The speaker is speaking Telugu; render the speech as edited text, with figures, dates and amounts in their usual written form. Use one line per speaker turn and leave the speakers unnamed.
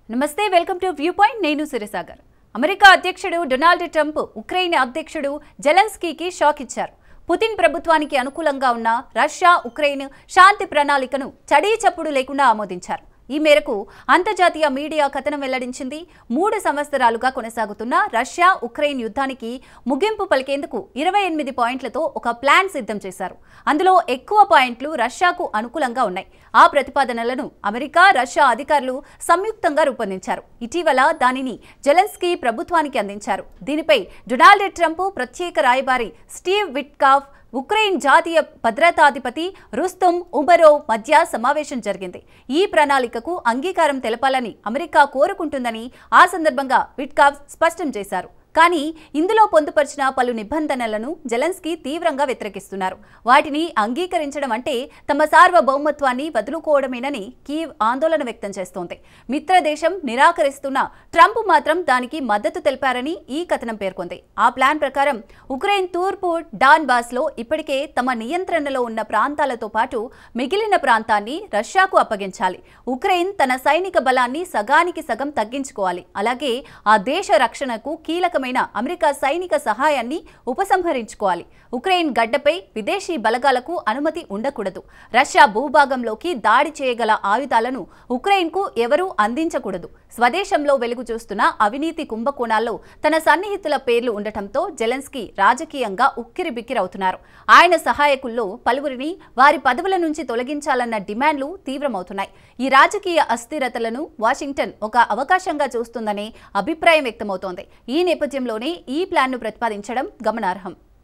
నమస్తే వెల్కమ్ టు వ్యూ పాయింట్ నేను సిరిసాగర్ అమెరికా అధ్యక్షుడు డొనాల్డ్ ట్రంప్ ఉక్రెయిన్ అధ్యక్షుడు జెలెన్స్కీకి షాక్ ఇచ్చారు. పుతిన్ ప్రభుత్వానికి అనుకూలంగా ఉన్న రష్యా ఉక్రెయిన్ శాంతి ప్రణాళికను చడీ చప్పుడు లేకుండా ఆమోదించారు. ఈ మేరకు అంతర్జాతీయ మీడియా కథనం వెల్లడించింది. 3 సంవత్సరాలుగా కొనసాగుతున్న రష్యా ఉక్రెయిన్ యుద్ధానికి ముగింపు పలికేందుకు 28 పాయింట్లతో ఒక ప్లాన్ సిద్ధం చేశారు. అందులో ఎక్కువ పాయింట్లు రష్యాకు అనుకూలంగా ఉన్నాయి. ఆ ప్రతిపాదనలను అమెరికా రష్యా అధికారులు సంయుక్తంగా రూపొందించారు. ఇటీవల దానిని జెలెన్స్కీ ప్రభుత్వానికి అందించారు. దీనిపై డొనాల్డ్ ట్రంప్ ప్రత్యేక రాయబారి స్టీవ్ విట్కాఫ్, ఉక్రెయిన్ జాతీయ భద్రతాధిపతి రుస్తుమ్ ఉమరోవ్ మధ్య సమావేశం జరిగింది. ఈ ప్రణాళికకు అంగీకారం తెలపాలని అమెరికా కోరుకుంటుందని ఆ సందర్భంగా విట్కాఫ్ స్పష్టం చేశారు. కానీ ఇందులో పొందుపరిచిన పలు నిబంధనలను జెలెన్స్కీ తీవ్రంగా వ్యతిరేకిస్తున్నారు. వాటిని అంగీకరించడం అంటే తమ సార్వభౌమత్వాన్ని వదులుకోవడమేనని కీవ్ ఆందోళన వ్యక్తం చేస్తోంది. మిత్రదేశం నిరాకరిస్తున్న ట్రంప్ మాత్రం దానికి మద్దతు తెలిపారని ఈ కథనం పేర్కొంది. ఆ ప్లాన్ ప్రకారం ఉక్రెయిన్ తూర్పు డాన్బాస్లో ఇప్పటికే తమ నియంత్రణలో ఉన్న ప్రాంతాలతో పాటు మిగిలిన ప్రాంతాన్ని రష్యాకు అప్పగించాలి. ఉక్రెయిన్ తన సైనిక బలాన్ని సగానికి సగం తగ్గించుకోవాలి. అలాగే ఆ దేశ రక్షణకు కీలకమైన అమెరికా సైనిక సహాయాన్ని ఉపసంహరించుకోవాలి. ఉక్రెయిన్ గడ్డపై విదేశీ బలగాలకు అనుమతి ఉండకూడదు. రష్యా భూభాగంలోకి దాడి చేయగల ఆయుధాలను ఉక్రెయిన్కు ఎవరూ అందించకూడదు. స్వదేశంలో వెలుగు చూస్తున్న అవినీతి కుంభకోణాల్లో తన సన్నిహితుల పేర్లు ఉండటంతో జెలెన్స్కీ రాజకీయంగా ఉక్కిరిబిక్కిరవుతున్నారు. ఆయన సహాయకుల్లో పలువురిని వారి పదవుల నుంచి తొలగించాలన్న డిమాండ్లు తీవ్రమవుతున్నాయి. ఈ రాజకీయ అస్థిరతలను వాషింగ్టన్ ఒక అవకాశంగా చూస్తుందనే అభిప్రాయం వ్యక్తమవుతోంది. ఈ నేపథ్యంలోనే ఈ ప్లాన్ను ప్రతిపాదించడం గమనార్హం.